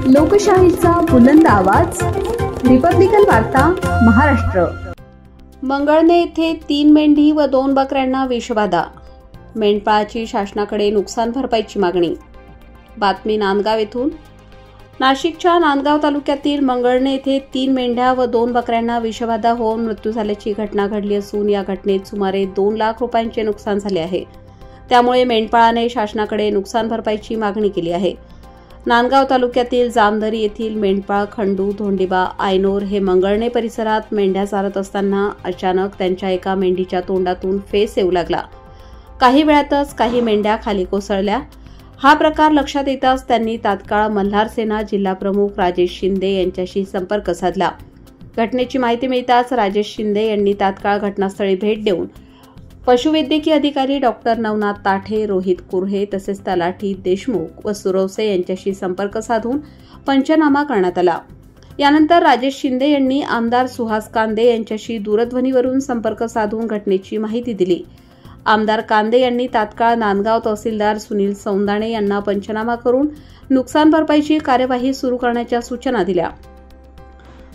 लोकशाहीचा बुलंद आवाज, रिपब्लिकन वार्ता महाराष्ट्र। मंगळणे येथे 3 मेंढी व 2 बकऱ्यांना विषबाधा, मेंढपाळाची शासनाकडे नुकसान भरपाईची मागणी। बातमी नांदगाव येथून। नाशिकच्या नांदगाव तालुक्यातील मंगळणे येथे 3 मेंढ्या व 2 बकऱ्यांना विषबाधा होऊन मृत्यू झाल्याची घटना घडली असून या घटनेत सुमारे 2 लाख रुपयांचे नुकसान झाले आहे। त्यामुळे मेंढपाळाने शासनाकडे नुकसान भरपाईची मागणी केली आहे। नांदगाव तालुक्यातील जामदरी येथील मेंढपाळ खंडू धोंडीबा आयनोर हे मंगळणे परिसरात मेंढ्या चारत असताना अचानक त्यांच्या एका मेंढीच्या तोंडातून फेस येऊ लागला। काही वेळातच काही मेंढ्या खाली कोसळल्या। हा प्रकार लक्षात येताच त्यांनी तात्काळ मल्हार सेना जिल्हा प्रमुख राजेश शिंदे यांच्याशी संपर्क साधला। घटनेची माहिती मिळताच राजेश शिंदे यांनी तात्काळ घटनास्थळी भेट देऊन पशुवैद्यकीय अधिकारी डॉक्टर नवनाथ ताठे, रोहित कुर्हे तसेच तलाठी देशमुख व सुरवसे यांच्याशी संपर्क साधून पंचनामा करण्यात आला। यानंतर राजेश शिंदे यांनी आमदार सुहास कांदे यांच्याशी दूरध्वनीवरून संपर्क साधून घटनेची माहिती दिली। आमदार कांदे यांनी तात्काळ नांदगाव तहसीलदार सुनील सौंदाणे यांना पंचनामा करून नुकसान भरपाईची कार्यवाही सुरू करण्याच्या सूचना दिल्या।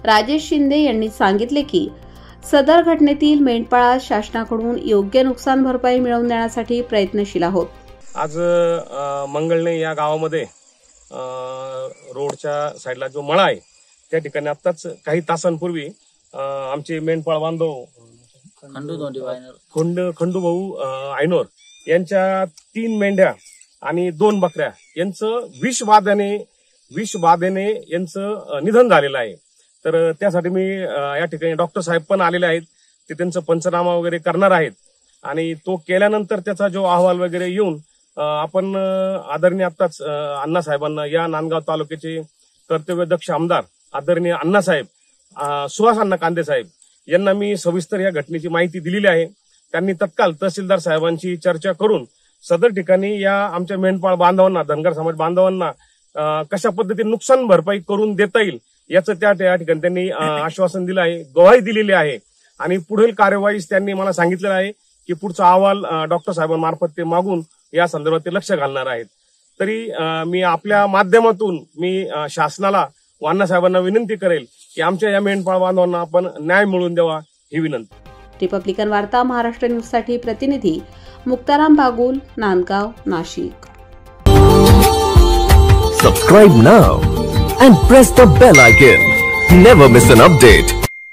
राजेश शिंदे यांनी सांगितले की सदर घटनेतील मेंढपाळास शासनाकडून योग्य नुकसान भरपाई मिळवून देण्यासाठी प्रयत्नशील आहोत। आज मंगळणे या गावामध्ये रोडच्या साईडला जो मळा आहे त्या ठिकाणी आताच काही तासांपूर्वी आमचे मेंढपाळ बांधव खंडू भाऊ आयनोर यांच्या 3 मेंढ्या आणि 2 बकऱ्या यांचं विषबाधेने यांचं निधन झालेलं आहे। तर त्यासाठी मी या ठिकाणी डॉक्टर साहेब पण आलेले आहेत, ते त्यांचं पंचनामा वगैरे करणार आहेत आणि तो केल्यानंतर त्याचा जो अहवाल वगैरे येऊन आपण आदरणीय आत्ताच अण्णासाहेबांना, या नांदगाव तालुक्याचे कर्तव्यदक्ष आमदार आदरणीय अण्णासाहेब सुहास अण्णा कांदे साहेब यांना मी सविस्तर या घटनेची माहिती दिलेली आहे। त्यांनी तत्काळ तहसीलदार साहेबांची चर्चा करून सदर ठिकाणी या आमच्या मेंढपाळ बांधवांना, धनगर समाज बांधवांना कशा पद्धतीने नुकसान भरपाई करून देता येईल याचं त्या ठिकाणी त्यांनी आश्वासन दिलं आहे, ग्वाही दिलेली आहे आणि पुढील कार्यवाहीस त्यांनी मला सांगितलेलं आहे की पुढचा अहवाल डॉक्टर साहेबांमार्फत ते मागून या संदर्भात ते लक्ष घालणार आहेत। तरी मी आपल्या माध्यमातून मी शासनाला व अण्णासाहेबांना विनंती करेल की आमच्या या मेंढपाळ बांधवांना आपण न्याय मिळवून द्यावा ही विनंती। रिपब्लिकन वार्ता महाराष्ट्र न्यूजसाठी प्रतिनिधी Muktaram Bagul, Nandgaon, Nashik. Subscribe now and press the bell icon. Never miss an update.